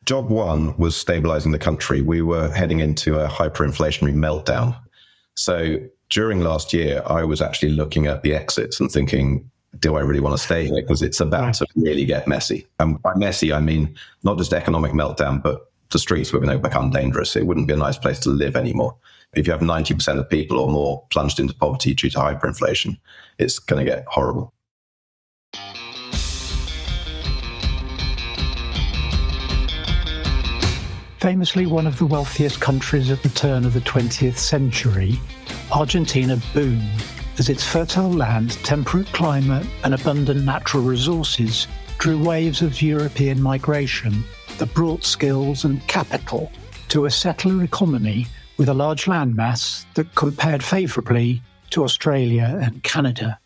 Job one was stabilizing the country. We were heading into a hyperinflationary meltdown. So during last year, I was actually looking at the exits and thinking, do I really want to stay here? Because it's about to really get messy. And by messy, I mean not just economic meltdown, but the streets were going to become dangerous. It wouldn't be a nice place to live anymore. If you have 90% of people or more plunged into poverty due to hyperinflation, it's going to get horrible. Famously one of the wealthiest countries at the turn of the 20th century, Argentina boomed as its fertile land, temperate climate and abundant natural resources drew waves of European migration that brought skills and capital to a settler economy with a large landmass that compared favourably to Australia and Canada.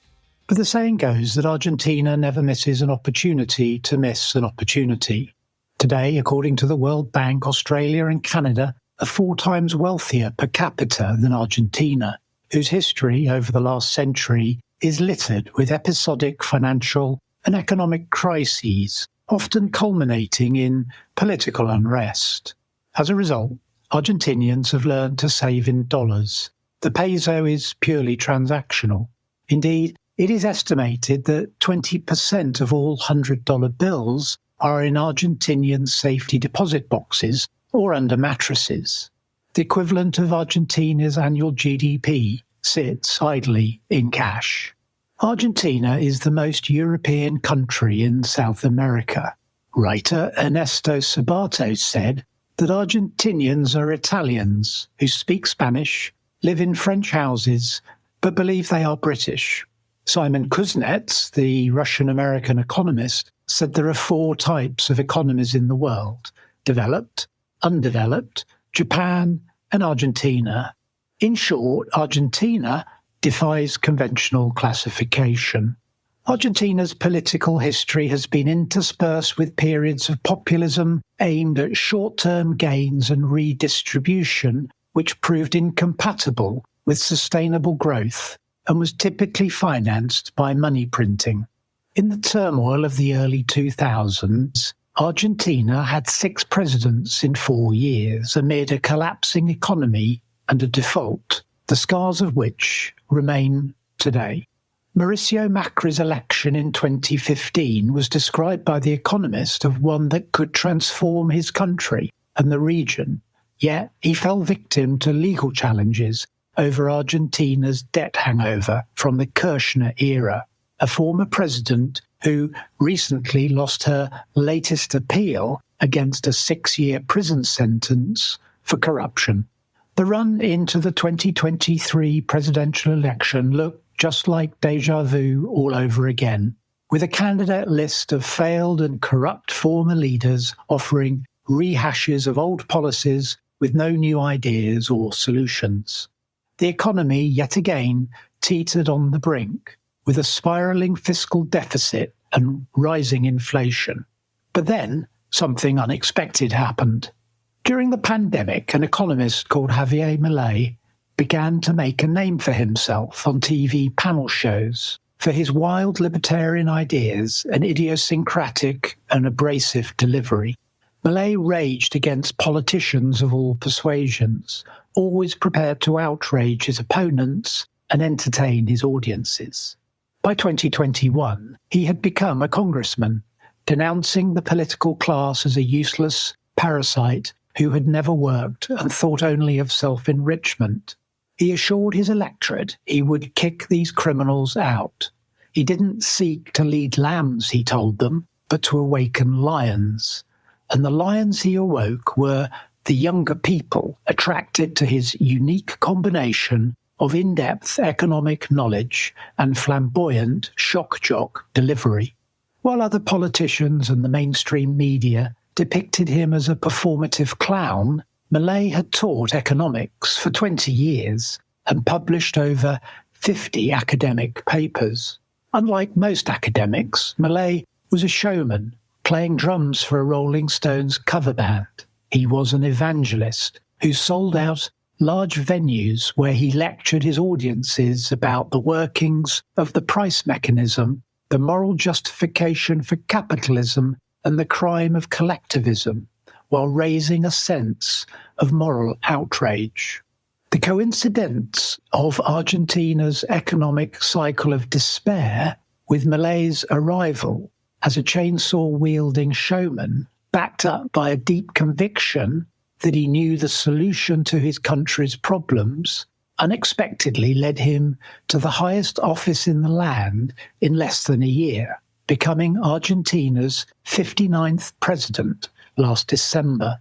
But the saying goes that Argentina never misses an opportunity to miss an opportunity. Today, according to the World Bank, Australia and Canada are 4 times wealthier per capita than Argentina, whose history over the last century is littered with episodic financial and economic crises, often culminating in political unrest. As a result, Argentinians have learned to save in dollars. The peso is purely transactional. Indeed, it is estimated that 20% of all $100 bills are in Argentinian safety deposit boxes or under mattresses. The equivalent of Argentina's annual GDP sits idly in cash. Argentina is the most European country in South America. Writer Ernesto Sabato said that Argentinians are Italians who speak Spanish, live in French houses, but believe they are British. Simon Kuznets, the Russian-American economist, said there are 4 types of economies in the world: developed, undeveloped, Japan, and Argentina. In short, Argentina defies conventional classification. Argentina's political history has been interspersed with periods of populism aimed at short-term gains and redistribution, which proved incompatible with sustainable growth and was typically financed by money printing. In the turmoil of the early 2000s, Argentina had 6 presidents in 4 years amid a collapsing economy and a default, the scars of which remain today. Mauricio Macri's election in 2015 was described by The Economist as one that could transform his country and the region, yet he fell victim to legal challenges over Argentina's debt hangover from the Kirchner era, a former president who recently lost her latest appeal against a 6-year prison sentence for corruption. The run into the 2023 presidential election looked just like déjà vu all over again, with a candidate list of failed and corrupt former leaders offering rehashes of old policies with no new ideas or solutions. The economy, yet again, teetered on the brink, with a spiralling fiscal deficit and rising inflation. But then, something unexpected happened. During the pandemic, an economist called Javier Milei began to make a name for himself on TV panel shows for his wild libertarian ideas and idiosyncratic and abrasive delivery. Milei raged against politicians of all persuasions, always prepared to outrage his opponents and entertain his audiences. By 2021, he had become a congressman, denouncing the political class as a useless parasite who had never worked and thought only of self-enrichment. He assured his electorate he would kick these criminals out. He didn't seek to lead lambs, he told them, but to awaken lions. And the lions he awoke were the younger people attracted to his unique combination of in-depth economic knowledge and flamboyant shock-jock delivery. While other politicians and the mainstream media depicted him as a performative clown, Milei had taught economics for 20 years and published over 50 academic papers. Unlike most academics, Milei was a showman, playing drums for a Rolling Stones cover band. He was an evangelist who sold out large venues where he lectured his audiences about the workings of the price mechanism, the moral justification for capitalism, and the crime of collectivism, while raising a sense of moral outrage. The coincidence of Argentina's economic cycle of despair with Milei's arrival as a chainsaw-wielding showman, backed up by a deep conviction that he knew the solution to his country's problems, unexpectedly led him to the highest office in the land in less than a year, becoming Argentina's 59th president last December.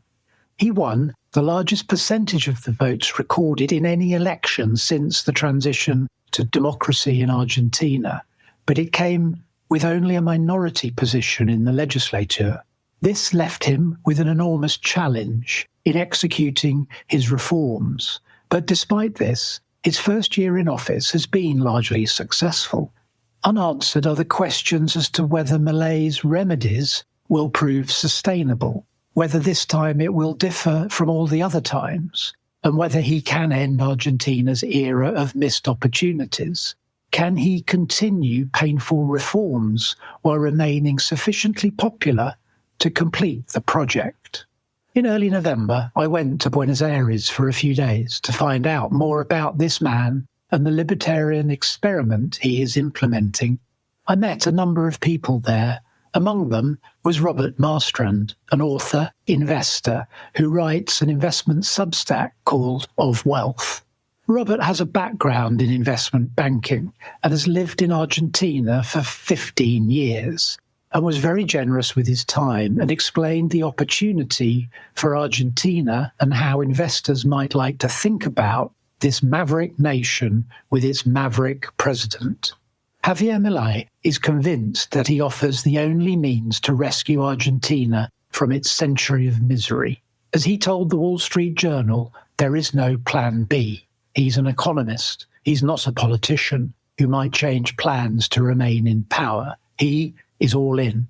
He won the largest percentage of the votes recorded in any election since the transition to democracy in Argentina, but it came with only a minority position in the legislature. This left him with an enormous challenge in executing his reforms. But despite this, his first year in office has been largely successful. Unanswered are the questions as to whether Milei's remedies will prove sustainable, whether this time it will differ from all the other times, and whether he can end Argentina's era of missed opportunities. Can he continue painful reforms while remaining sufficiently popular to complete the project? In early November, I went to Buenos Aires for a few days to find out more about this man and the libertarian experiment he is implementing. I met a number of people there. Among them was Robert Marstrand, an author, investor, who writes an investment substack called OfWealth. Robert has a background in investment banking and has lived in Argentina for 15 years and was very generous with his time and explained the opportunity for Argentina and how investors might like to think about this maverick nation with its maverick president. Javier Milei is convinced that he offers the only means to rescue Argentina from its century of misery. As he told the Wall Street Journal, there is no plan B. He's an economist. He's not a politician who might change plans to remain in power. He is all in.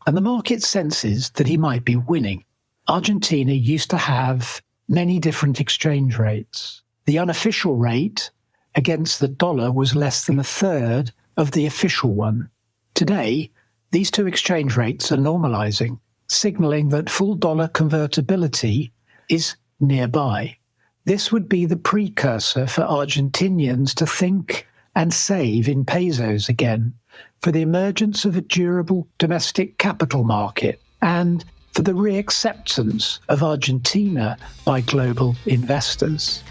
And the market senses that he might be winning. Argentina used to have many different exchange rates. The unofficial rate against the dollar was less than a third of the official one. Today, these two exchange rates are normalizing, signaling that full dollar convertibility is nearby. This would be the precursor for Argentinians to think and save in pesos again, for the emergence of a durable domestic capital market, and for the reacceptance of Argentina by global investors.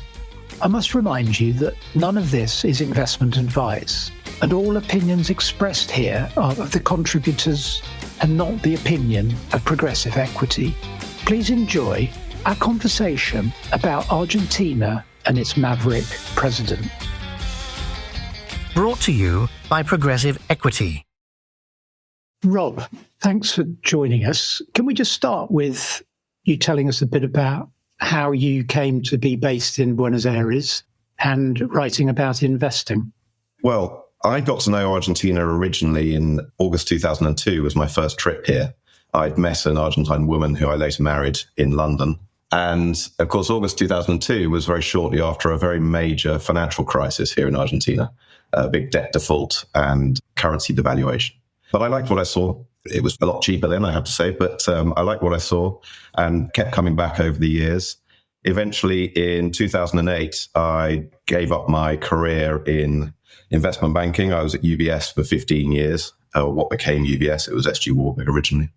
I must remind you that none of this is investment advice, and all opinions expressed here are of the contributors and not the opinion of Progressive Equity. Please enjoy our conversation about Argentina and its maverick president. Brought to you by Progressive Equity. Rob, thanks for joining us. Can we just start with you telling us a bit about how you came to be based in Buenos Aires and writing about investing? Well, I got to know Argentina originally in August 2002 was my first trip here. I'd met an Argentine woman who I later married in London. And of course, August 2002 was very shortly after a very major financial crisis here in Argentina, a big debt default and currency devaluation. But I liked what I saw. It was a lot cheaper then, I have to say, but I liked what I saw and kept coming back over the years. Eventually, in 2008, I gave up my career in investment banking. I was at UBS for 15 years, what became UBS. It was SG Warburg originally.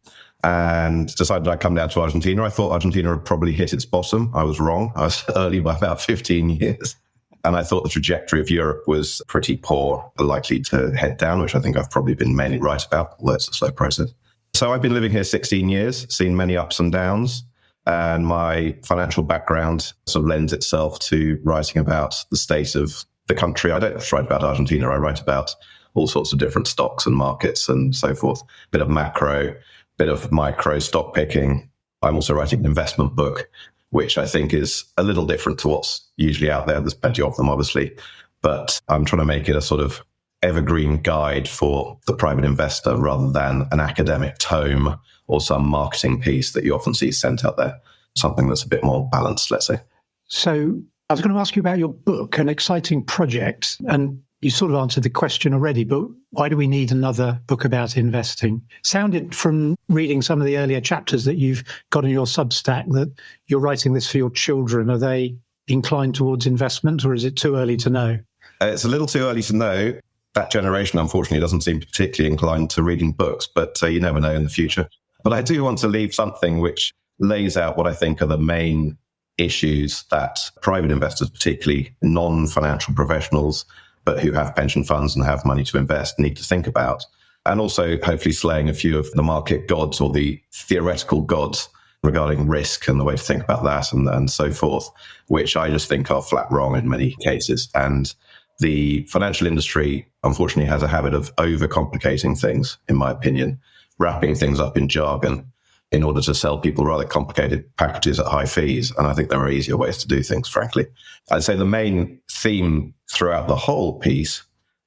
And decided I'd come down to Argentina. I thought Argentina had probably hit its bottom. I was wrong. I was early by about 15 years. And I thought the trajectory of Europe was pretty poor, likely to head down, which I think I've probably been mainly right about, although it's a slow process. So I've been living here 16 years, seen many ups and downs. And my financial background sort of lends itself to writing about the state of the country. I don't just write about Argentina. I write about all sorts of different stocks and markets and so forth. Bit of macro, bit of micro stock picking. I'm also writing an investment book, which I think is a little different to what's usually out there. There's plenty of them, obviously, but I'm trying to make it a sort of evergreen guide for the private investor rather than an academic tome or some marketing piece that you often see sent out there. Something that's a bit more balanced, let's say. So I was going to ask you about your book, an exciting project, and You sort of answered the question already, but why do we need another book about investing? Sounded from reading some of the earlier chapters that you've got in your Substack that you're writing this for your children. Are they inclined towards investment, or is it too early to know? It's a little too early to know. That generation, unfortunately, doesn't seem particularly inclined to reading books, but you never know in the future. But I do want to leave something which lays out what I think are the main issues that private investors, particularly non-financial professionals, but who have pension funds and have money to invest, need to think about. And also hopefully slaying a few of the market gods or the theoretical gods regarding risk and the way to think about that and so forth, which I just think are flat wrong in many cases. And the financial industry, unfortunately, has a habit of overcomplicating things, in my opinion, wrapping things up in jargon in order to sell people rather complicated packages at high fees. And I think there are easier ways to do things, frankly. I'd say the main theme throughout the whole piece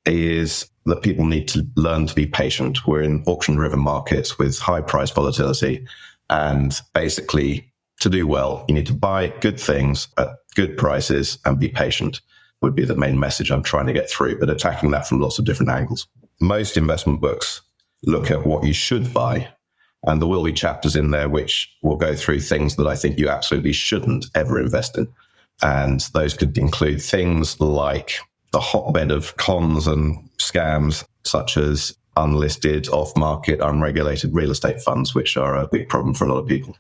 is that people need to learn to be patient. We're in auction-driven markets with high price volatility. And basically, to do well, you need to buy good things at good prices and be patient would be the main message I'm trying to get through, but attacking that from lots of different angles. Most investment books look at what you should buy, and there will be chapters in there which will go through things that I think you absolutely shouldn't ever invest in. And those could include things like the hotbed of cons and scams, such as unlisted, off-market, unregulated real estate funds, which are a big problem for a lot of people.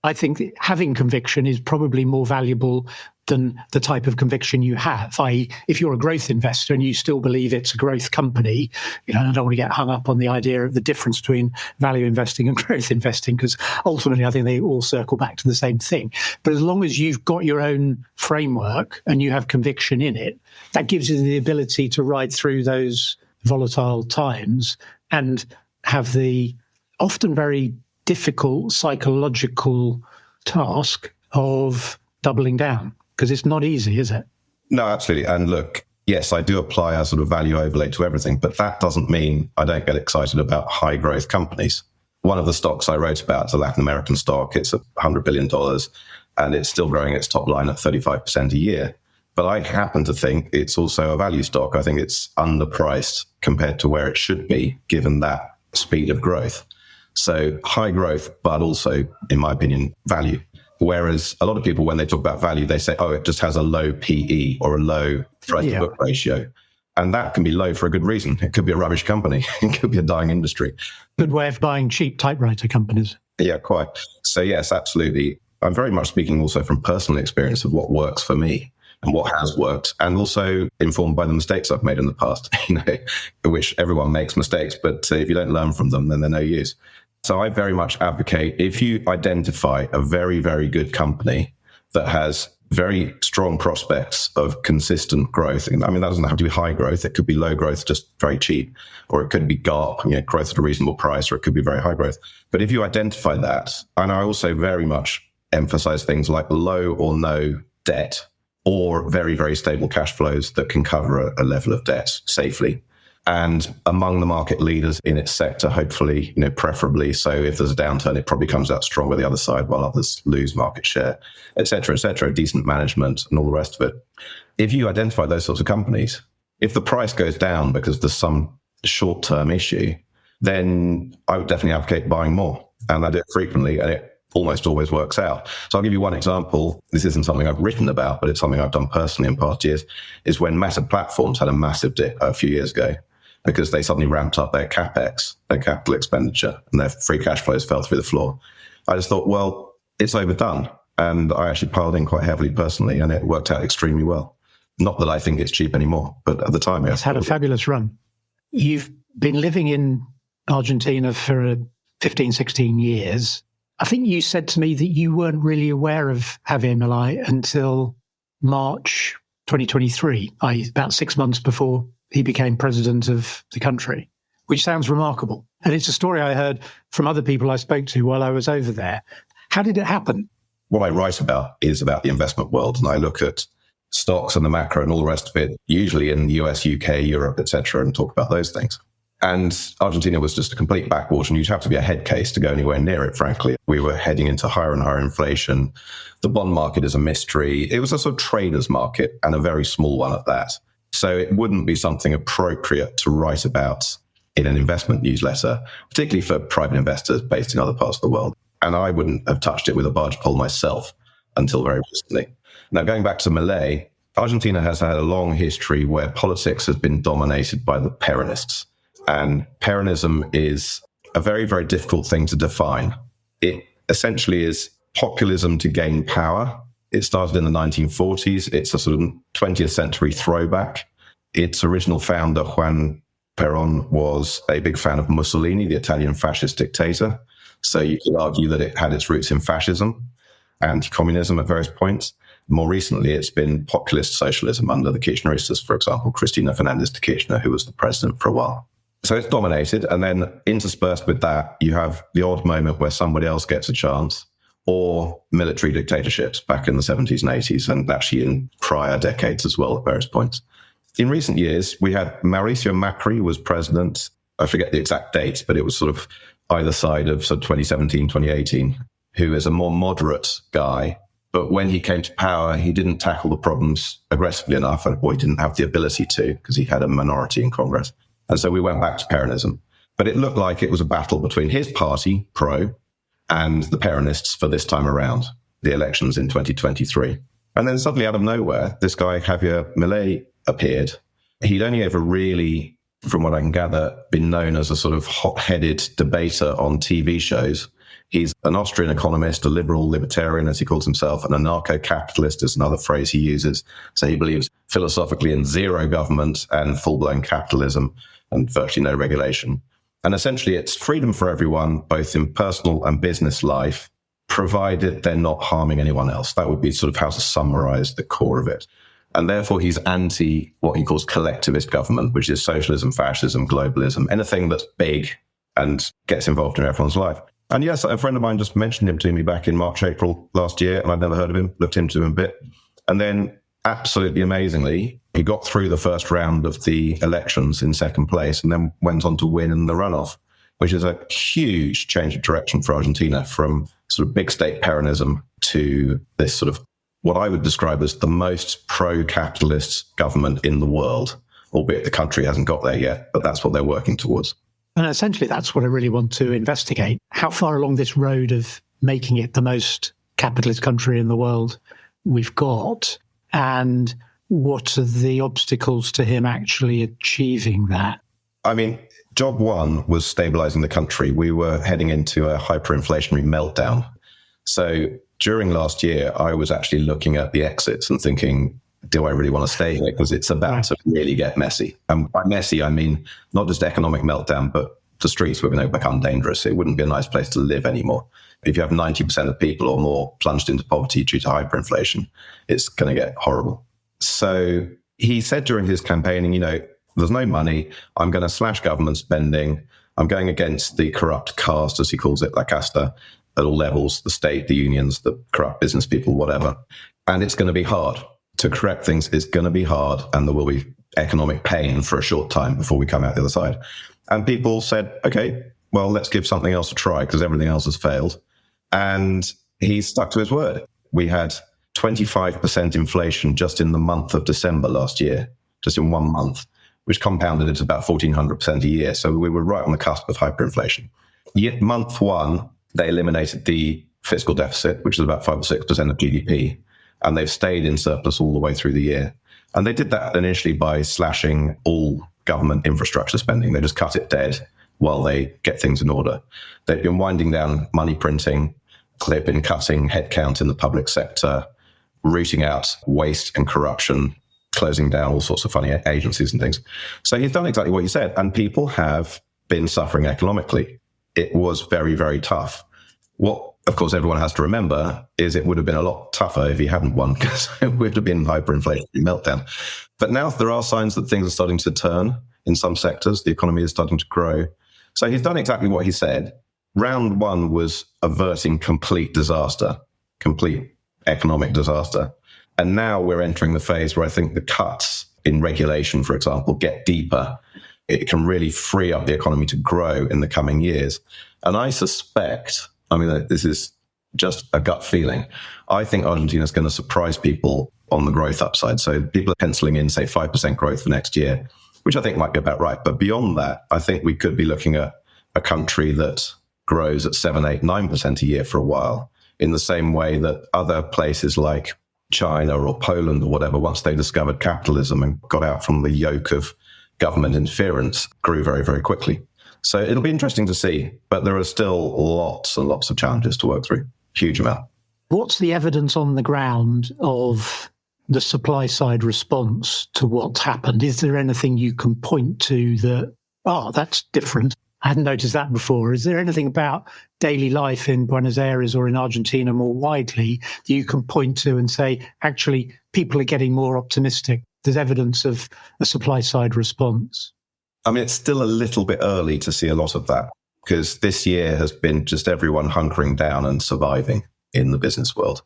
I think that having conviction is probably more valuable than the type of conviction you have. I.e., if you're a growth investor and you still believe it's a growth company, and I don't want to get hung up on the idea of the difference between value investing and growth investing, because ultimately I think they all circle back to the same thing. But as long as you've got your own framework and you have conviction in it, that gives you the ability to ride through those volatile times and have the often very difficult psychological task of doubling down, because it's not easy, is it? No, absolutely. And look, yes, I do apply a sort of value overlay to everything, but that doesn't mean I don't get excited about high growth companies. One of the stocks I wrote about is a Latin American stock. It's $100 billion and it's still growing its top line at 35% a year. But I happen to think it's also a value stock. I think it's underpriced compared to where it should be, given that speed of growth. So high growth, but also, in my opinion, value. Whereas a lot of people, when they talk about value, they say, oh, it just has a low PE or a low price to book ratio. And that can be low for a good reason. It could be a rubbish company. It could be a dying industry. Good way of buying cheap typewriter companies. Yeah, quite. So yes, absolutely. I'm very much speaking also from personal experience of what works for me and what has worked, and also informed by the mistakes I've made in the past, which everyone makes mistakes, but if you don't learn from them, then they're no use. So I very much advocate, if you identify a very, very good company that has very strong prospects of consistent growth, I mean, that doesn't have to be high growth. It could be low growth, just very cheap, or it could be GARP, growth at a reasonable price, or it could be very high growth. But if you identify that, and I also very much emphasize things like low or no debt, or very, very stable cash flows that can cover a level of debt safely. And among the market leaders in its sector, hopefully, preferably. So if there's a downturn, it probably comes out stronger the other side while others lose market share, et cetera, decent management and all the rest of it. If you identify those sorts of companies, if the price goes down because there's some short-term issue, then I would definitely advocate buying more. And I do it frequently, and it almost always works out. So I'll give you one example. This isn't something I've written about, but it's something I've done personally in past years, is when Meta Platforms had a massive dip a few years ago because they suddenly ramped up their CapEx, their capital expenditure, and their free cash flows fell through the floor. I just thought, well, it's overdone. And I actually piled in quite heavily personally, and it worked out extremely well. Not that I think it's cheap anymore, but at the time, it's had a fabulous run. You've been living in Argentina for 15, 16 years. I think you said to me that you weren't really aware of Javier Milei until March 2023, about 6 months before he became president of the country, which sounds remarkable. And it's a story I heard from other people I spoke to while I was over there. How did it happen? What I write about is about the investment world, and I look at stocks and the macro and all the rest of it, usually in the US, UK, Europe, etc., and talk about those things. And Argentina was just a complete backwater, and you'd have to be a head case to go anywhere near it, frankly. We were heading into higher and higher inflation. The bond market is a mystery. It was a sort of trader's market, and a very small one at that. So it wouldn't be something appropriate to write about in an investment newsletter, particularly for private investors based in other parts of the world. And I wouldn't have touched it with a barge pole myself until very recently. Now, going back to Milei, Argentina has had a long history where politics has been dominated by the Peronists. And Peronism is a very, very difficult thing to define. It essentially is populism to gain power. It started in the 1940s. It's a sort of 20th century throwback. Its original founder, Juan Perón, was a big fan of Mussolini, the Italian fascist dictator. So you could argue that it had its roots in fascism and communism at various points. More recently, it's been populist socialism under the Kirchneristas, for example, Cristina Fernández de Kirchner, who was the president for a while. So it's dominated, and then interspersed with that, you have the odd moment where somebody else gets a chance, or military dictatorships back in the 70s and 80s, and actually in prior decades as well at various points. In recent years, we had Mauricio Macri was president. I forget the exact dates, but it was sort of either side of 2017, 2018, who is a more moderate guy. But when he came to power, he didn't tackle the problems aggressively enough, or he didn't have the ability to, because he had a minority in Congress. And so we went back to Peronism. But it looked like it was a battle between his party, Pro, and the Peronists for this time around, the elections in 2023. And then suddenly out of nowhere, this guy, Javier Milei, appeared. He'd only ever really, from what I can gather, been known as a sort of hot-headed debater on TV shows. He's an Austrian economist, a liberal libertarian, as he calls himself, an anarcho-capitalist is another phrase he uses. So he believes philosophically in zero government and full-blown capitalism and virtually no regulation. And essentially it's freedom for everyone, both in personal and business life, provided they're not harming anyone else. That would be sort of how to summarize the core of it. And therefore he's anti what he calls collectivist government, which is socialism, fascism, globalism, anything that's big and gets involved in everyone's life. And yes, a friend of mine just mentioned him to me back in March, April last year, and I'd never heard of him, looked into him a bit. And then absolutely amazingly, he got through the first round of the elections in second place and then went on to win in the runoff, which is a huge change of direction for Argentina from sort of big state Peronism to this sort of what I would describe as the most pro-capitalist government in the world, albeit the country hasn't got there yet, but that's what they're working towards. And essentially, that's what I really want to investigate. How far along this road of making it the most capitalist country in the world we've got, and what are the obstacles to him actually achieving that? I mean, job one was stabilizing the country. We were heading into a hyperinflationary meltdown. So during last year, I was actually looking at the exits and thinking, do I really want to stay here? Because it's about to really get messy. And by messy, I mean not just economic meltdown, but the streets were going to become dangerous. It wouldn't be a nice place to live anymore. If you have 90% of people or more plunged into poverty due to hyperinflation, it's going to get horrible. So he said during his campaigning, there's no money. I'm going to slash government spending. I'm going against the corrupt caste, as he calls it, La Casta, at all levels, the state, the unions, the corrupt business people, whatever. And it's going to be hard. To correct things is going to be hard, and there will be economic pain for a short time before we come out the other side. And people said, okay, well, let's give something else a try because everything else has failed. And he stuck to his word. We had 25% inflation just in the month of December last year, just in 1 month, which compounded it to about 1,400% a year. So we were right on the cusp of hyperinflation. Yet month one, they eliminated the fiscal deficit, which is about 5 or 6% of GDP. And they've stayed in surplus all the way through the year. And they did that initially by slashing all government infrastructure spending. They just cut it dead while they get things in order. They've been winding down money printing. They've been cutting headcount in the public sector, rooting out waste and corruption, closing down all sorts of funny agencies and things. So he's done exactly what he said. And people have been suffering economically. It was very, very tough. What, of course, everyone has to remember is it would have been a lot tougher if he hadn't won, because it would have been hyperinflationary meltdown. But now there are signs that things are starting to turn in some sectors. The economy is starting to grow. So he's done exactly what he said. Round one was averting complete disaster, complete economic disaster. And now we're entering the phase where I think the cuts in regulation, for example, get deeper. It can really free up the economy to grow in the coming years. And I suspect, this is just a gut feeling. I think Argentina is going to surprise people on the growth upside. So people are penciling in, say, 5% growth for next year, which I think might be about right. But beyond that, I think we could be looking at a country that grows at 7, 8, 9% a year for a while, in the same way that other places like China or Poland or whatever, once they discovered capitalism and got out from the yoke of government interference, grew very, very quickly. So it'll be interesting to see, but there are still lots and lots of challenges to work through. Huge amount. What's the evidence on the ground of the supply side response to what's happened? Is there anything you can point to that, that's different? I hadn't noticed that before. Is there anything about daily life in Buenos Aires or in Argentina more widely that you can point to and say, actually, people are getting more optimistic? There's evidence of a supply side response. I mean, it's still a little bit early to see a lot of that, because this year has been just everyone hunkering down and surviving in the business world.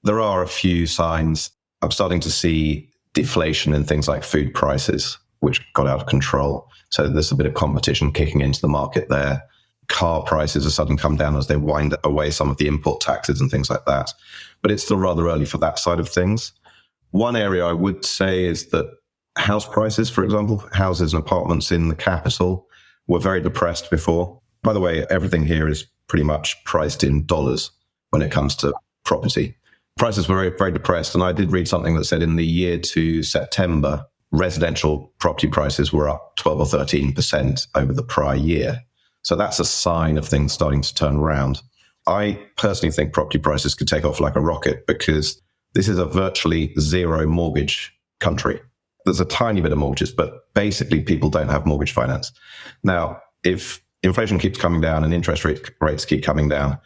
There are a few signs. I'm starting to see deflation in things like food prices, which got out of control. So there's a bit of competition kicking into the market there. Car prices have suddenly come down as they wind away some of the import taxes and things like that. But it's still rather early for that side of things. One area I would say is that house prices, for example, houses and apartments in the capital were very depressed before. By the way, everything here is pretty much priced in dollars when it comes to property. Prices were very, very depressed. And I did read something that said in the year to September, residential property prices were up 12 or 13% over the prior year. So that's a sign of things starting to turn around. I personally think property prices could take off like a rocket, because this is a virtually zero mortgage country. There's a tiny bit of mortgages, but basically people don't have mortgage finance. Now, if inflation keeps coming down and interest rates keep coming down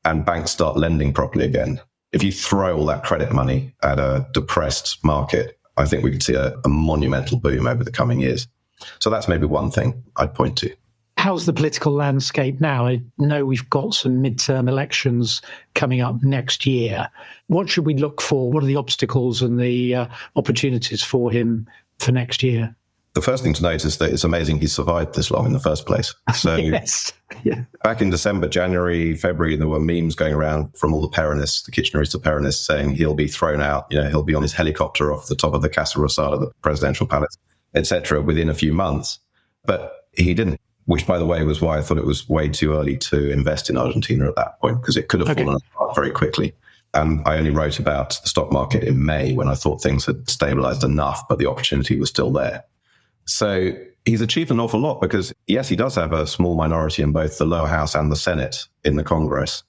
and banks start lending properly again, if you throw all that credit money at a depressed market, I think we could see a monumental boom over the coming years. So that's maybe one thing I'd point to. How's the political landscape now? I know we've got some midterm elections coming up next year. What should we look for? What are the obstacles and the opportunities for him for next year? The first thing to note is that it's amazing he survived this long in the first place. So yes. Yeah. Back in December, January, February, there were memes going around from all the Peronists, the Kirchnerista Peronists, saying he'll be thrown out, he'll be on his helicopter off the top of the Casa Rosada, the presidential palace, etc., within a few months. But he didn't, which, by the way, was why I thought it was way too early to invest in Argentina at that point, because it could have fallen apart very quickly. And I only wrote about the stock market in May when I thought things had stabilized enough, but the opportunity was still there. So he's achieved an awful lot because, yes, he does have a small minority in both the lower house and the Senate in the Congress.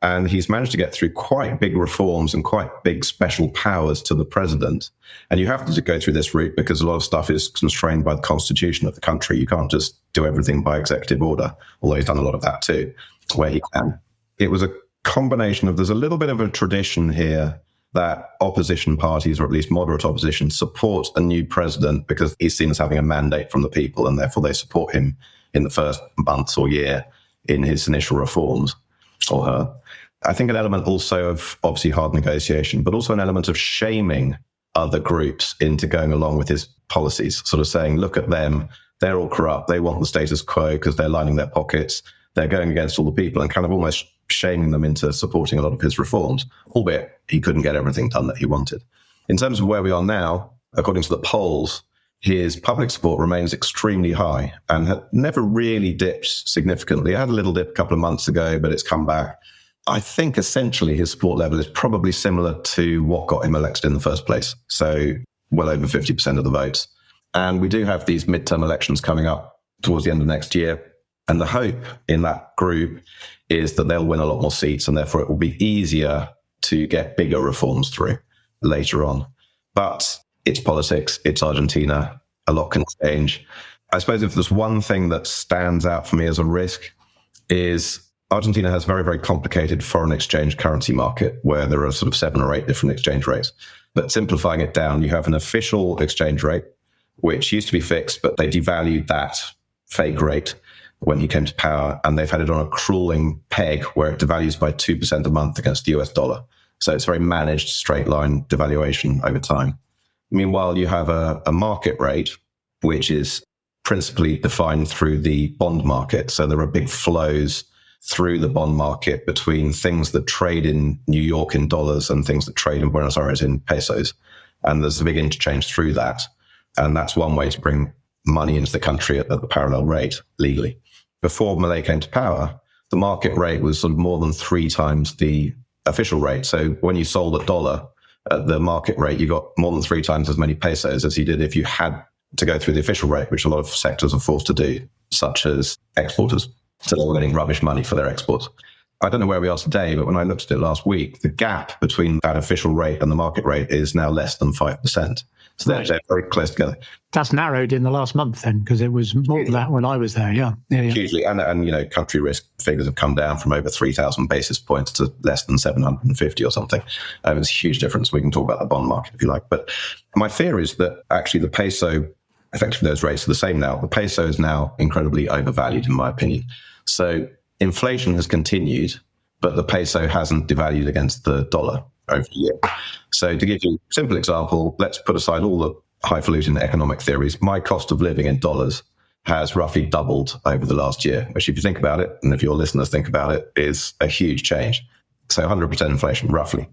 And he's managed to get through quite big reforms and quite big special powers to the president. And you have to go through this route because a lot of stuff is constrained by the constitution of the country. You can't just do everything by executive order, although he's done a lot of that too, where he can. It was a combination of, there's a little bit of a tradition here that opposition parties, or at least moderate opposition, support a new president because he's seen as having a mandate from the people, and therefore they support him in the first months or year in his initial reforms, or her. I think an element also of obviously hard negotiation, but also an element of shaming other groups into going along with his policies, sort of saying, look at them, they're all corrupt, they want the status quo because they're lining their pockets, they're going against all the people, and kind of almost shaming them into supporting a lot of his reforms, albeit he couldn't get everything done that he wanted. In terms of where we are now, according to the polls, his public support remains extremely high and had never really dipped significantly. It had a little dip a couple of months ago, but it's come back. I think essentially his support level is probably similar to what got him elected in the first place. So well over 50% of the votes. And we do have these midterm elections coming up towards the end of next year. And the hope in that group is that they'll win a lot more seats, and therefore it will be easier to get bigger reforms through later on. But it's politics, it's Argentina, a lot can change. I suppose if there's one thing that stands out for me as a risk is Argentina has very, very complicated foreign exchange currency market where there are sort of 7 or 8 different exchange rates. But simplifying it down, you have an official exchange rate, which used to be fixed, but they devalued that fake rate when he came to power, and they've had it on a crawling peg where it devalues by 2% a month against the US dollar. So it's very managed, straight line devaluation over time. Meanwhile, you have a market rate, which is principally defined through the bond market. So there are big flows through the bond market between things that trade in New York in dollars and things that trade in Buenos Aires in pesos. And there's a big interchange through that. And that's one way to bring money into the country at the parallel rate legally. Before Milei came to power, the market rate was sort of more than 3 times the official rate. So when you sold a dollar at the market rate, you got more than 3 times as many pesos as you did if you had to go through the official rate, which a lot of sectors are forced to do, such as exporters. So they were getting rubbish money for their exports. I don't know where we are today, but when I looked at it last week, the gap between that official rate and the market rate is now less than 5%. So they're very close together. That's narrowed in the last month then, because it was more than that when I was there, yeah. Hugely. And, you know, country risk figures have come down from over 3,000 basis points to less than 750 or something. It's a huge difference. We can talk about the bond market if you like. But my fear is that actually the peso, effectively those rates are the same now. The peso is now incredibly overvalued, in my opinion. So inflation has continued, but the peso hasn't devalued against the dollar over the year. So to give you a simple example, let's put aside all the highfalutin economic theories. My cost of living in dollars has roughly doubled over the last year, which if you think about it, and if your listeners think about it, is a huge change. So 100% inflation, roughly.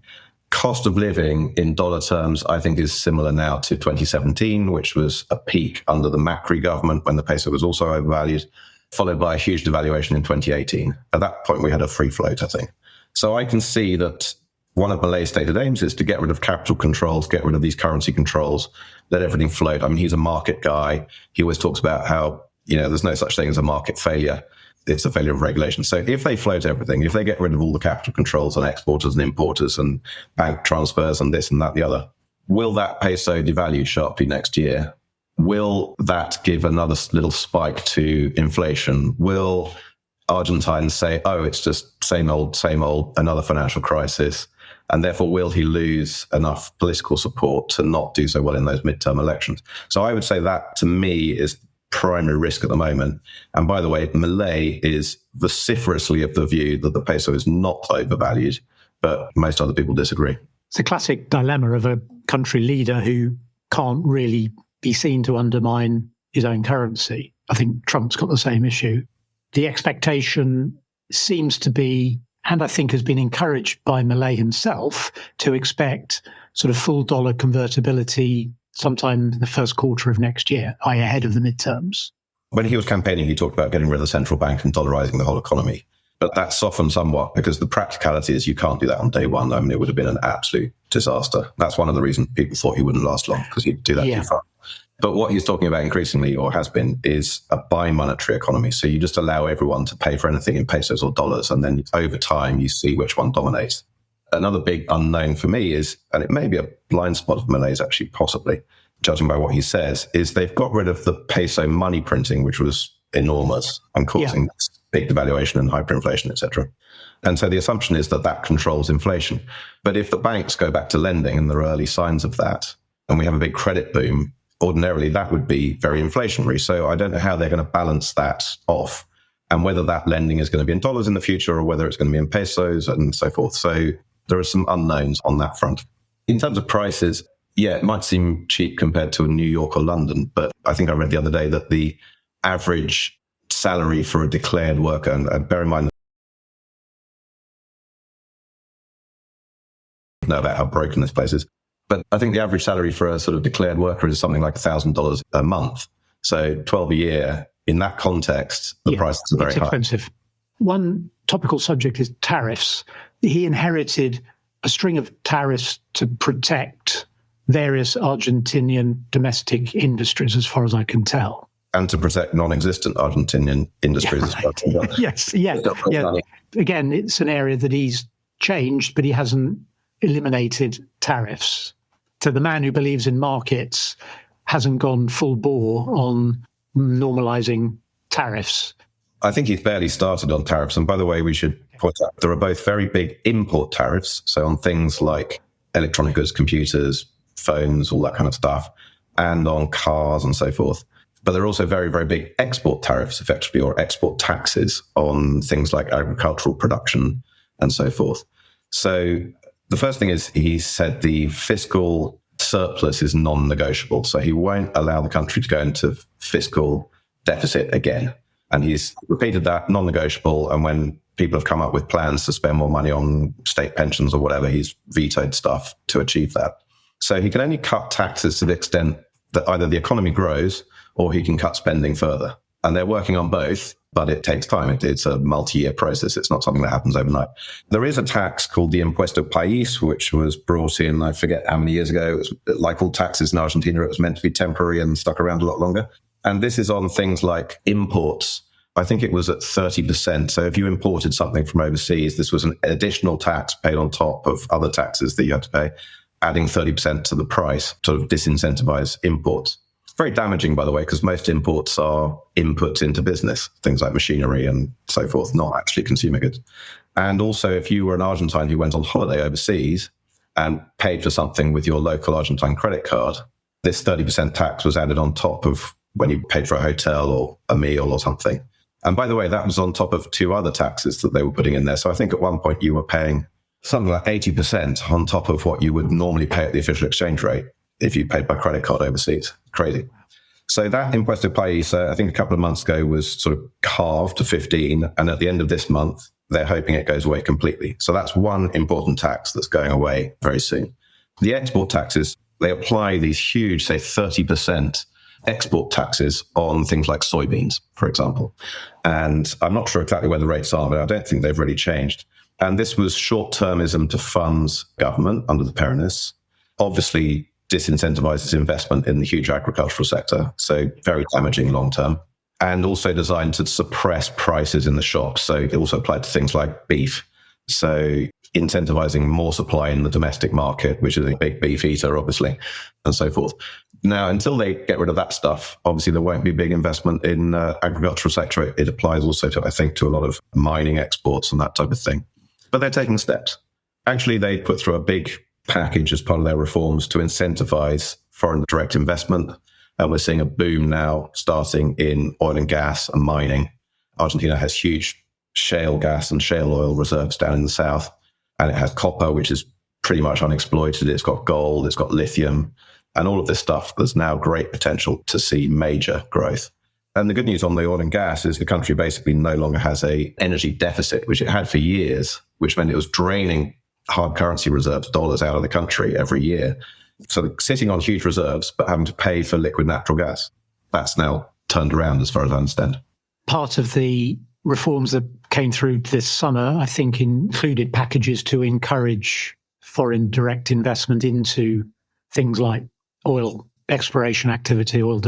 Cost of living in dollar terms, I think, is similar now to 2017, which was a peak under the Macri government when the peso was also overvalued, followed by a huge devaluation in 2018. At that point, we had a free float, I think. So I can see that one of Milei's stated aims is to get rid of capital controls, get rid of these currency controls, let everything float. I mean, he's a market guy. He always talks about how, you know, there's no such thing as a market failure. It's a failure of regulation. So if they float everything, if they get rid of all the capital controls on exporters and importers and bank transfers and this and that, the other, will that peso devalue sharply next year? Will that give another little spike to inflation? Will Argentines say, oh, it's just same old, another financial crisis? And therefore, will he lose enough political support to not do so well in those midterm elections? So I would say that, to me, is primary risk at the moment. And by the way, Milei is vociferously of the view that the peso is not overvalued, but most other people disagree. It's a classic dilemma of a country leader who can't really be seen to undermine his own currency. I think Trump's got the same issue. The expectation seems to be, and I think has been encouraged by Milei himself, to expect sort of full dollar convertibility sometime in the first quarter of next year, i.e. ahead of the midterms. When he was campaigning, he talked about getting rid of the central bank and dollarizing the whole economy. But that softened somewhat because the practicality is you can't do that on day one. I mean, it would have been an absolute disaster. That's one of the reasons people thought he wouldn't last long, because he'd do that too far. But what he's talking about increasingly, or has been, is a bi-monetary economy. So you just allow everyone to pay for anything in pesos or dollars, and then over time you see which one dominates. Another big unknown for me is, and it may be a blind spot of Milei's actually, possibly, judging by what he says, is they've got rid of the peso money printing, which was enormous and causing big devaluation and hyperinflation, etc. And so the assumption is that that controls inflation. But if the banks go back to lending, and there are early signs of that, and we have a big credit boom, ordinarily that would be very inflationary. So I don't know how they're going to balance that off, and whether that lending is going to be in dollars in the future or whether it's going to be in pesos and so forth. So there are some unknowns on that front. In terms of prices, yeah, it might seem cheap compared to New York or London, but I think I read the other day that the average salary for a declared worker, and bear in mind, know about how broken this place is, but I think the average salary for a sort of declared worker is something like $1,000 a month. So 12 a year. In that context, the prices are very high. Expensive. One topical subject is tariffs. He inherited a string of tariffs to protect various Argentinian domestic industries, as far as I can tell. And to protect non-existent Argentinian industries as well. Yes. Again, it's an area that he's changed, but he hasn't eliminated tariffs. So the man who believes in markets hasn't gone full bore on normalizing tariffs. I think he's barely started on tariffs. And by the way, we should point out there are both very big import tariffs, so on things like electronic goods, computers, phones, all that kind of stuff, and on cars and so forth. But there are also very, very big export tariffs, effectively, or export taxes on things like agricultural production and so forth. So the first thing is, he said the fiscal surplus is non-negotiable. So he won't allow the country to go into fiscal deficit again. And he's repeated that, non-negotiable. And when people have come up with plans to spend more money on state pensions or whatever. He's vetoed stuff to achieve that. So he can only cut taxes to the extent that either the economy grows or he can cut spending further. And they're working on both, but it takes time. It's a multi-year process. It's not something that happens overnight. There is a tax called the Impuesto País, which was brought in, I forget how many years ago. It was like all taxes in Argentina. It was meant to be temporary and stuck around a lot longer. And this is on things like imports. I think it was at 30%. So if you imported something from overseas, this was an additional tax paid on top of other taxes that you had to pay, adding 30% to the price to sort of disincentivize imports. It's very damaging, by the way, because most imports are inputs into business, things like machinery and so forth, not actually consumer goods. And also, if you were an Argentine who went on holiday overseas and paid for something with your local Argentine credit card, this 30% tax was added on top of when you paid for a hotel or a meal or something. And by the way, that was on top of 2 other taxes that they were putting in there. So I think at one point you were paying something like 80% on top of what you would normally pay at the official exchange rate if you paid by credit card overseas. Crazy. So that Impuesto País, I think a couple of months ago, was sort of halved to 15. And at the end of this month, they're hoping it goes away completely. So that's one important tax that's going away very soon. The export taxes, they apply these huge, say 30% export taxes on things like soybeans, for example. And I'm not sure exactly where the rates are, but I don't think they've really changed. And this was short-termism to fund government under the Peronists. Obviously, disincentivizes investment in the huge agricultural sector, so very damaging long-term. And also designed to suppress prices in the shops. So it also applied to things like beef. So incentivizing more supply in the domestic market, which is a big beef eater, obviously, and so forth. Now, until they get rid of that stuff, obviously there won't be big investment in agricultural sector. It applies also to, I think, to a lot of mining exports and that type of thing. But they're taking steps. Actually, they put through a big package as part of their reforms to incentivize foreign direct investment. And we're seeing a boom now starting in oil and gas and mining. Argentina has huge shale gas and shale oil reserves down in the south. And it has copper, which is pretty much unexploited. It's got gold, it's got lithium, and all of this stuff. There's now great potential to see major growth. And the good news on the oil and gas is the country basically no longer has a energy deficit, which it had for years, which meant it was draining hard currency reserves, dollars, out of the country every year. So sitting on huge reserves, but having to pay for liquid natural gas. That's now turned around as far as I understand. Part of the reforms that came through this summer, I think, included packages to encourage foreign direct investment into things like oil exploration activity, oil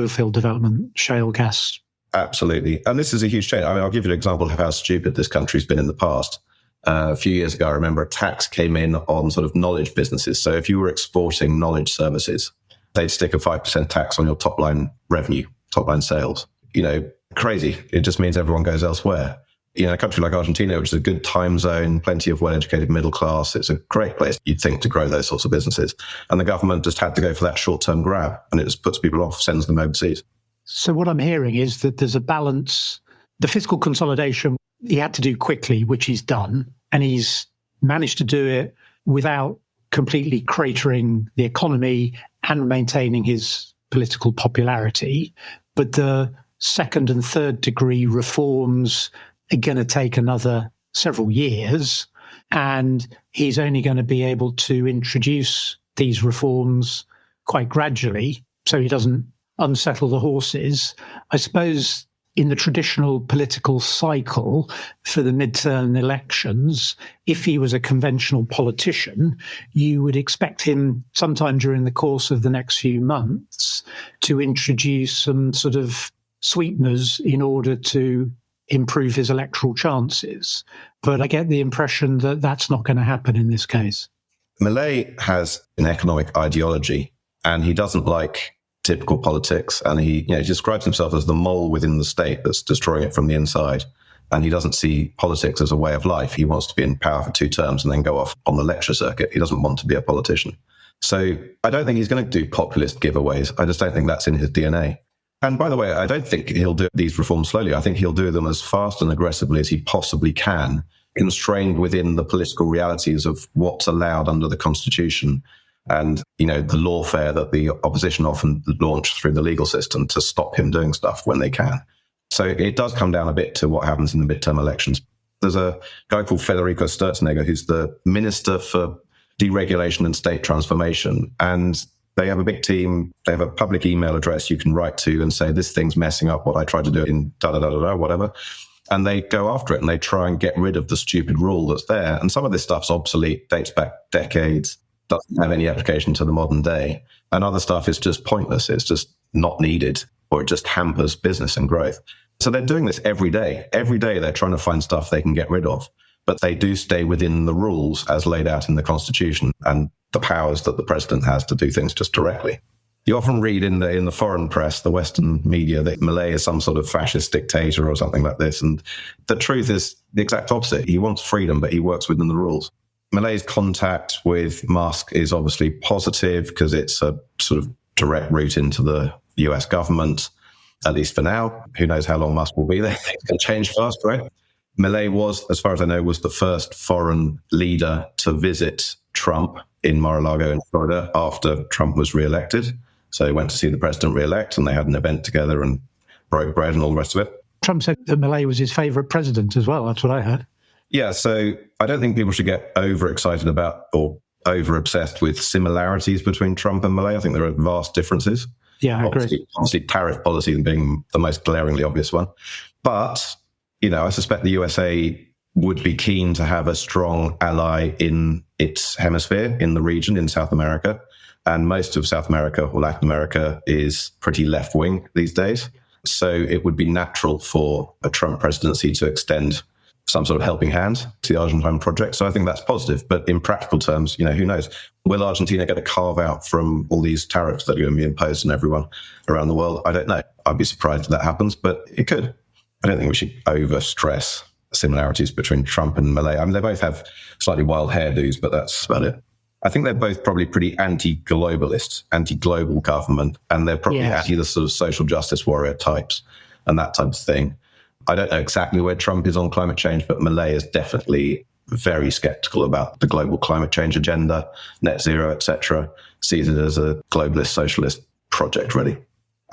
field development, shale gas. Absolutely. And this is a huge change. I mean, I'll give you an example of how stupid this country's been in the past. A few years ago, I remember a tax came in on sort of knowledge businesses. So if you were exporting knowledge services, they'd stick a 5% tax on your top line revenue, top line sales. You know, crazy. It just means everyone goes elsewhere. You know, a country like Argentina, which is a good time zone, plenty of well-educated middle class, it's a great place, you'd think, to grow those sorts of businesses. And the government just had to go for that short-term grab, and it just puts people off, sends them overseas. So what I'm hearing is that there's a balance. The fiscal consolidation he had to do quickly, which he's done, and he's managed to do it without completely cratering the economy and maintaining his political popularity. But the second and third degree reforms are going to take another several years, and he's only going to be able to introduce these reforms quite gradually so he doesn't unsettle the horses. I suppose in the traditional political cycle for the midterm elections, if he was a conventional politician, you would expect him sometime during the course of the next few months to introduce some sort of sweeteners in order to improve his electoral chances. But I get the impression that that's not going to happen in this case. Milei has an economic ideology, and he doesn't like typical politics, and he describes himself as the mole within the state that's destroying it from the inside. And he doesn't see politics as a way of life. He wants to be in power for 2 terms and then go off on the lecture circuit. He doesn't want to be a politician. So I don't think he's going to do populist giveaways. I just don't think that's in his DNA. And by the way, I don't think he'll do these reforms slowly. I think he'll do them as fast and aggressively as he possibly can, constrained within the political realities of what's allowed under the Constitution and, the lawfare that the opposition often launch through the legal system to stop him doing stuff when they can. So it does come down a bit to what happens in the midterm elections. There's a guy called Federico Sturzenegger, who's the Minister for Deregulation and State Transformation. And they have a big team. They have a public email address you can write to and say, this thing's messing up what I tried to do in da-da-da-da-da, whatever. And they go after it and they try and get rid of the stupid rule that's there. And some of this stuff's obsolete, dates back decades, doesn't have any application to the modern day. And other stuff is just pointless. It's just not needed, or it just hampers business and growth. So they're doing this every day. Every day they're trying to find stuff they can get rid of. But they do stay within the rules as laid out in the Constitution and the powers that the president has to do things just directly. You often read in the foreign press, the Western media, that Milei is some sort of fascist dictator or something like this. And the truth is the exact opposite. He wants freedom, but he works within the rules. Milei's contact with Musk is obviously positive because it's a sort of direct route into the US government, at least for now. Who knows how long Musk will be there? Things can change fast, right? Milei was, as far as I know, was the first foreign leader to visit Trump in Mar-a-Lago in Florida after Trump was re-elected. So he went to see the president re-elect and they had an event together and broke bread and all the rest of it. Trump said that Milei was his favourite president as well. That's what I heard. Yeah, so I don't think people should get overexcited about or over-obsessed with similarities between Trump and Milei. I think there are vast differences. Yeah, I agree. Obviously, tariff policy being the most glaringly obvious one. But, I suspect the USA would be keen to have a strong ally in its hemisphere, in the region, in South America. And most of South America or Latin America is pretty left-wing these days. So it would be natural for a Trump presidency to extend some sort of helping hand to the Argentine project. So I think that's positive. But in practical terms, who knows? Will Argentina get a carve out from all these tariffs that are going to be imposed on everyone around the world? I don't know. I'd be surprised if that happens, but it could. I don't think we should over-stress similarities between Trump and Milei. I mean, they both have slightly wild hairdos, but that's about it. I think they're both probably pretty anti-globalist, anti-global government, and they're probably anti the sort of social justice warrior types and that type of thing. I don't know exactly where Trump is on climate change, but Milei is definitely very skeptical about the global climate change agenda, net zero, etc. Sees it as a globalist socialist project, really.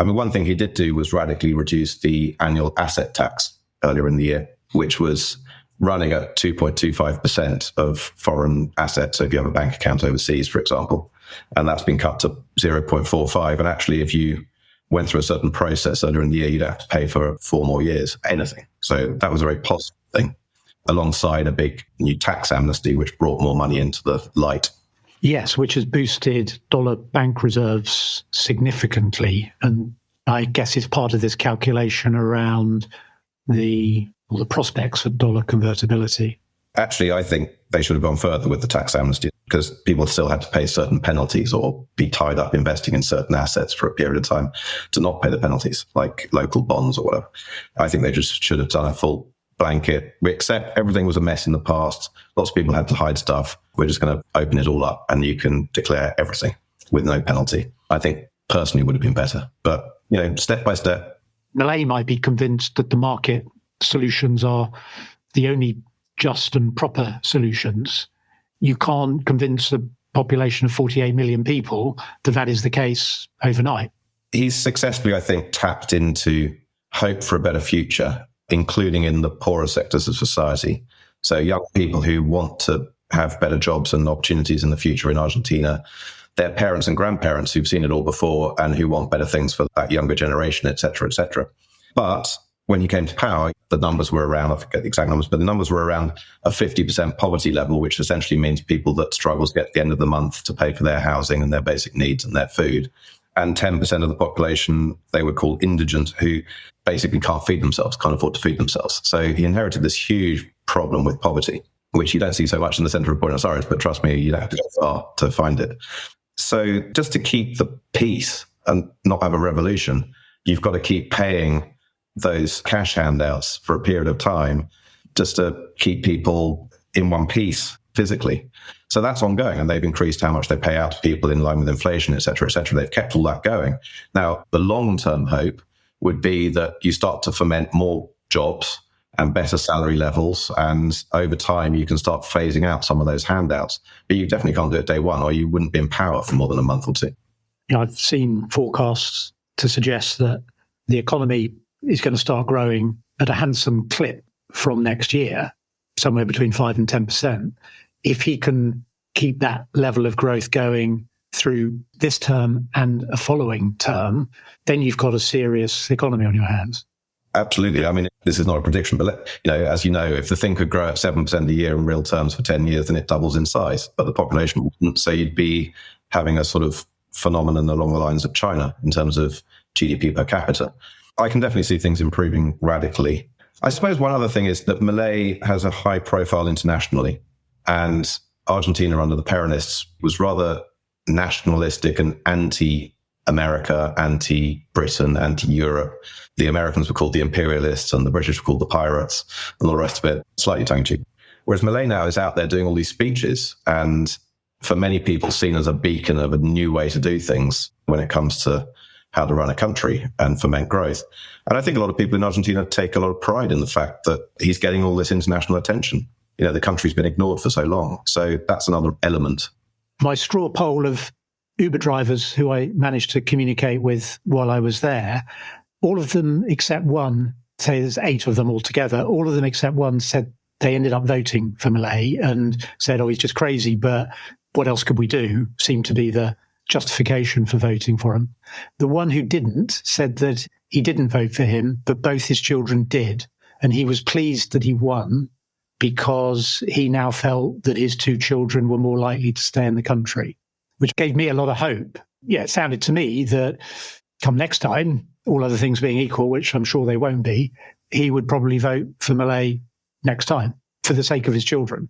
I mean, one thing he did do was radically reduce the annual asset tax earlier in the year, which was running at 2.25% of foreign assets. So if you have a bank account overseas, for example, and that's been cut to 0.45. And actually, if you went through a certain process earlier in the year, you'd have to pay for 4 more years, anything. So that was a very positive thing, alongside a big new tax amnesty, which brought more money into the light. Yes, which has boosted dollar bank reserves significantly. And I guess it's part of this calculation around the prospects for dollar convertibility. Actually, I think they should have gone further with the tax amnesty because people still had to pay certain penalties or be tied up investing in certain assets for a period of time to not pay the penalties, like local bonds or whatever. I think they just should have done a full blanket. We accept everything was a mess in the past. Lots of people had to hide stuff. We're just going to open it all up and you can declare everything with no penalty. I think personally would have been better. But, step by step. Milei might be convinced that the market solutions are the only just and proper solutions. You can't convince a population of 48 million people that that is the case overnight. He's successfully, I think, tapped into hope for a better future, including in the poorer sectors of society. So young people who want to have better jobs and opportunities in the future in Argentina, their parents and grandparents who've seen it all before and who want better things for that younger generation, et cetera, et cetera. But when he came to power, the numbers were around, I forget the exact numbers, but the numbers were around a 50% poverty level, which essentially means people that struggle to get to the end of the month to pay for their housing and their basic needs and their food. And 10% of the population, they were called indigent, who basically can't feed themselves, can't afford to feed themselves. So he inherited this huge problem with poverty, which you don't see so much in the center of Buenos Aires, but trust me, you don't have to go far to find it. So just to keep the peace and not have a revolution, you've got to keep paying those cash handouts for a period of time just to keep people in one piece physically. So that's ongoing, and they've increased how much they pay out to people in line with inflation, et cetera, et cetera. They've kept all that going. Now, the long-term hope would be that you start to foment more jobs and better salary levels, and over time you can start phasing out some of those handouts. But you definitely can't do it day one, or you wouldn't be in power for more than a month or two. I've seen forecasts to suggest that the economy is going to start growing at a handsome clip from next year. somewhere between 5 and 10%. If he can keep that level of growth going through this term and a following term, then you've got a serious economy on your hands. Absolutely. I mean, this is not a prediction, but as you know, if the thing could grow at 7% a year in real terms for 10 years, then it doubles in size, but the population wouldn't. So you'd be having a sort of phenomenon along the lines of China in terms of GDP per capita. I can definitely see things improving radically. I suppose one other thing is that Milei has a high profile internationally, and Argentina under the Peronists was rather nationalistic and anti-America, anti-Britain, anti-Europe. The Americans were called the imperialists and the British were called the pirates and all the rest of it, slightly tongue-in-cheek. Whereas Milei now is out there doing all these speeches and for many people seen as a beacon of a new way to do things when it comes to how to run a country and foment growth. And I think a lot of people in Argentina take a lot of pride in the fact that he's getting all this international attention. The country's been ignored for so long. So that's another element. My straw poll of Uber drivers who I managed to communicate with while I was there, all of them except one, say there's 8 of them altogether, all of them except one said they ended up voting for Milei and said, he's just crazy, but what else could we do? Seemed to be the justification for voting for him. The one who didn't said that he didn't vote for him, but both his children did. And he was pleased that he won because he now felt that his 2 children were more likely to stay in the country, which gave me a lot of hope. Yeah, it sounded to me that come next time, all other things being equal, which I'm sure they won't be, he would probably vote for Milei next time for the sake of his children.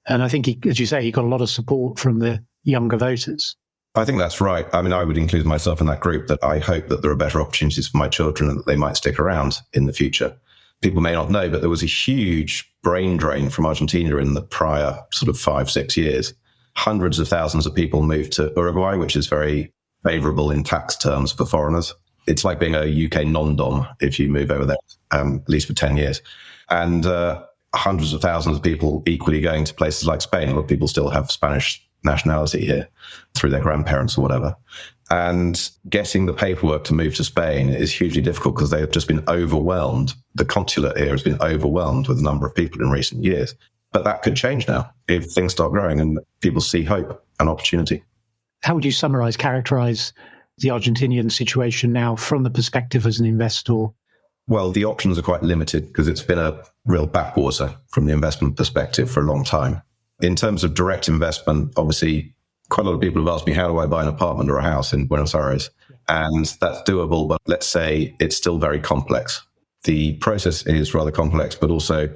And I think, as you say, he got a lot of support from the younger voters. I think that's right. I mean, I would include myself in that group, that I hope that there are better opportunities for my children and that they might stick around in the future. People may not know, but there was a huge brain drain from Argentina in the prior sort of 5-6 years. Hundreds of thousands of people moved to Uruguay, which is very favorable in tax terms for foreigners. It's like being a UK non-dom if you move over there, at least for 10 years. And hundreds of thousands of people equally going to places like Spain. A lot of people still have Spanish nationality here through their grandparents or whatever. And getting the paperwork to move to Spain is hugely difficult because they have just been overwhelmed. The consulate here has been overwhelmed with a number of people in recent years. But that could change now if things start growing and people see hope and opportunity. How would you characterize the Argentinian situation now from the perspective as an investor? Well, the options are quite limited because it's been a real backwater from the investment perspective for a long time. In terms of direct investment, obviously, quite a lot of people have asked me, how do I buy an apartment or a house in Buenos Aires? And that's doable, but let's say it's still very complex. The process is rather complex, but also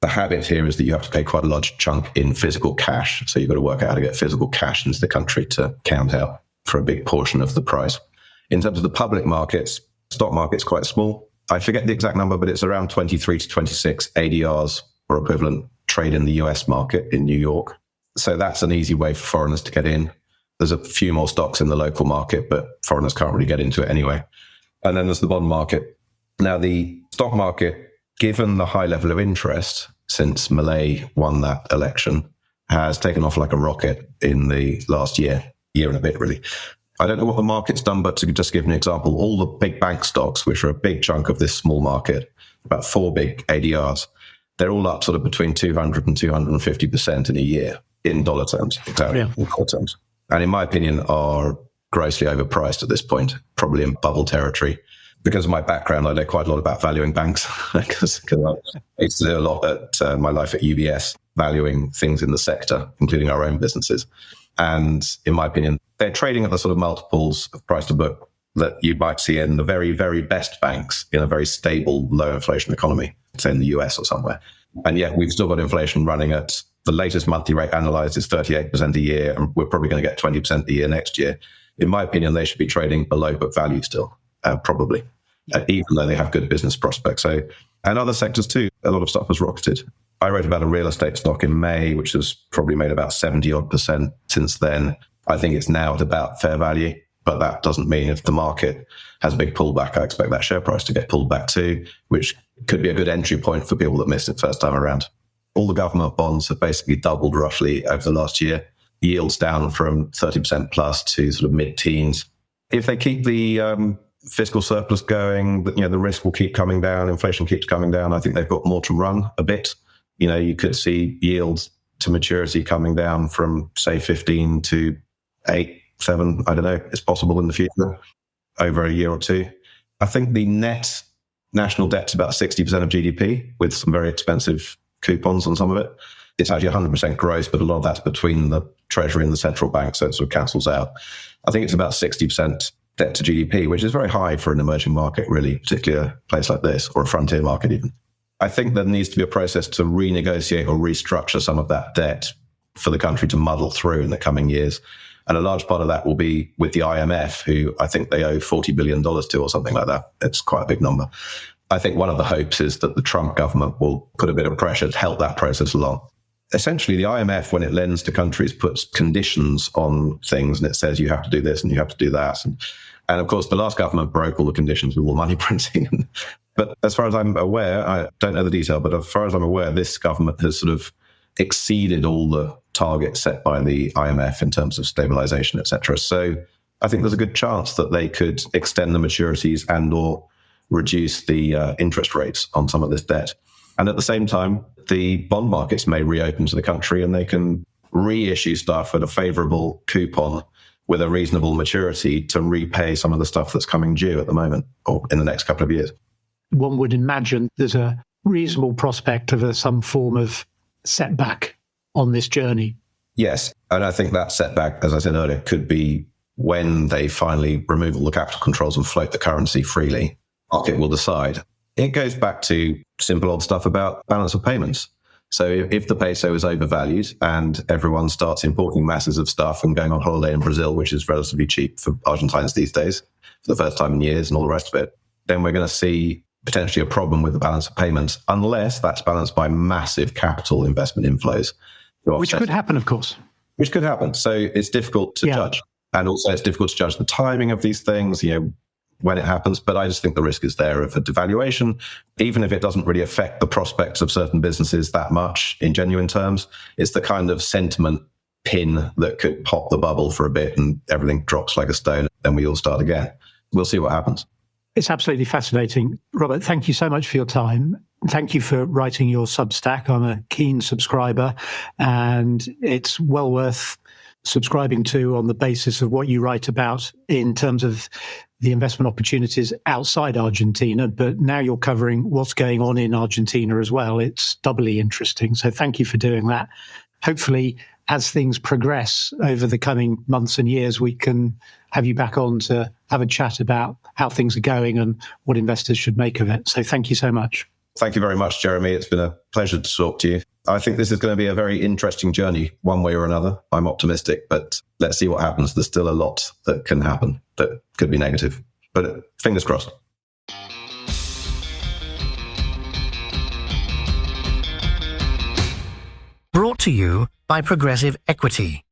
the habit here is that you have to pay quite a large chunk in physical cash. So you've got to work out how to get physical cash into the country to count out for a big portion of the price. In terms of the public markets, stock market's quite small. I forget the exact number, but it's around 23 to 26 ADRs or equivalent trade in the US market in New York. So that's an easy way for foreigners to get in. There's a few more stocks in the local market, but foreigners can't really get into it anyway. And then there's the bond market. Now, the stock market, given the high level of interest since Milei won that election, has taken off like a rocket in the last year and a bit, really. I don't know what the market's done, but to just give an example, all the big bank stocks, which are a big chunk of this small market, about 4 big ADRs, they're all up sort of between 200 and 250% in a year in dollar terms, exactly, in dollar terms. And in my opinion, are grossly overpriced at this point, probably in bubble territory. Because of my background, I know quite a lot about valuing banks because I used to do a lot at my life at UBS, valuing things in the sector, including our own businesses. And in my opinion, they're trading at the sort of multiples of price to book that you might see in the very, very best banks in a very stable, low inflation economy, say in the US or somewhere. And yet we've still got inflation running at the latest monthly rate analyzed is 38% a year, and we're probably going to get 20% a year next year. In my opinion, they should be trading below book value still, probably, even though they have good business prospects. So, and other sectors too, a lot of stuff has rocketed. I wrote about a real estate stock in May, which has probably made about 70% since then. I think it's now at about fair value, but that doesn't mean if the market has a big pullback, I expect that share price to get pulled back too, which could be a good entry point for people that missed it first time around. All the government bonds have basically doubled roughly over the last year. Yields down from 30% plus to sort of mid-teens. If they keep the fiscal surplus going, the risk will keep coming down, inflation keeps coming down. I think they've got more to run a bit. You could see yields to maturity coming down from, say, 15 to 8, 7. I don't know. It's possible in the future over a year or two. I think the net national debt's about 60% of GDP with some very expensive coupons on some of it. It's actually 100% gross, but a lot of that's between the Treasury and the central bank, so it sort of cancels out. I think it's about 60% debt to GDP, which is very high for an emerging market, really, particularly a place like this, or a frontier market even. I think there needs to be a process to renegotiate or restructure some of that debt for the country to muddle through in the coming years. And a large part of that will be with the IMF, who I think they owe $40 billion to or something like that. It's quite a big number. I think one of the hopes is that the Trump government will put a bit of pressure to help that process along. Essentially, the IMF, when it lends to countries, puts conditions on things, and it says you have to do this and you have to do that. And of course, the last government broke all the conditions with all money printing. But as far as I'm aware, I don't know the detail, but as far as I'm aware, this government has sort of exceeded all the targets set by the IMF in terms of stabilization, etc. So I think there's a good chance that they could extend the maturities and or reduce the interest rates on some of this debt. And at the same time, the bond markets may reopen to the country and they can reissue stuff at a favorable coupon with a reasonable maturity to repay some of the stuff that's coming due at the moment or in the next couple of years. One would imagine there's a reasonable prospect of some form of setback on this journey. Yes. And I think that setback, as I said earlier, could be when they finally remove all the capital controls and float the currency freely. Market will decide. It goes back to simple old stuff about balance of payments. So if the peso is overvalued and everyone starts importing masses of stuff and going on holiday in Brazil, which is relatively cheap for Argentines these days, for the first time in years and all the rest of it, then we're going to see potentially a problem with the balance of payments, unless that's balanced by massive capital investment inflows. Which could happen, of course. Which could happen. So it's difficult to judge. And also it's difficult to judge the timing of these things, when it happens. But I just think the risk is there of a devaluation, even if it doesn't really affect the prospects of certain businesses that much in genuine terms. It's the kind of sentiment pin that could pop the bubble for a bit and everything drops like a stone. Then we all start again. We'll see what happens. It's absolutely fascinating. Robert, thank you so much for your time. Thank you for writing your Substack. I'm a keen subscriber, and it's well worth subscribing to on the basis of what you write about in terms of the investment opportunities outside Argentina. But now you're covering what's going on in Argentina as well. It's doubly interesting. So thank you for doing that. Hopefully, as things progress over the coming months and years, we can have you back on to have a chat about how things are going and what investors should make of it. So thank you so much. Thank you very much, Jeremy. It's been a pleasure to talk to you. I think this is going to be a very interesting journey, one way or another. I'm optimistic, but let's see what happens. There's still a lot that can happen that could be negative, but fingers crossed. Brought to you by Progressive Equity.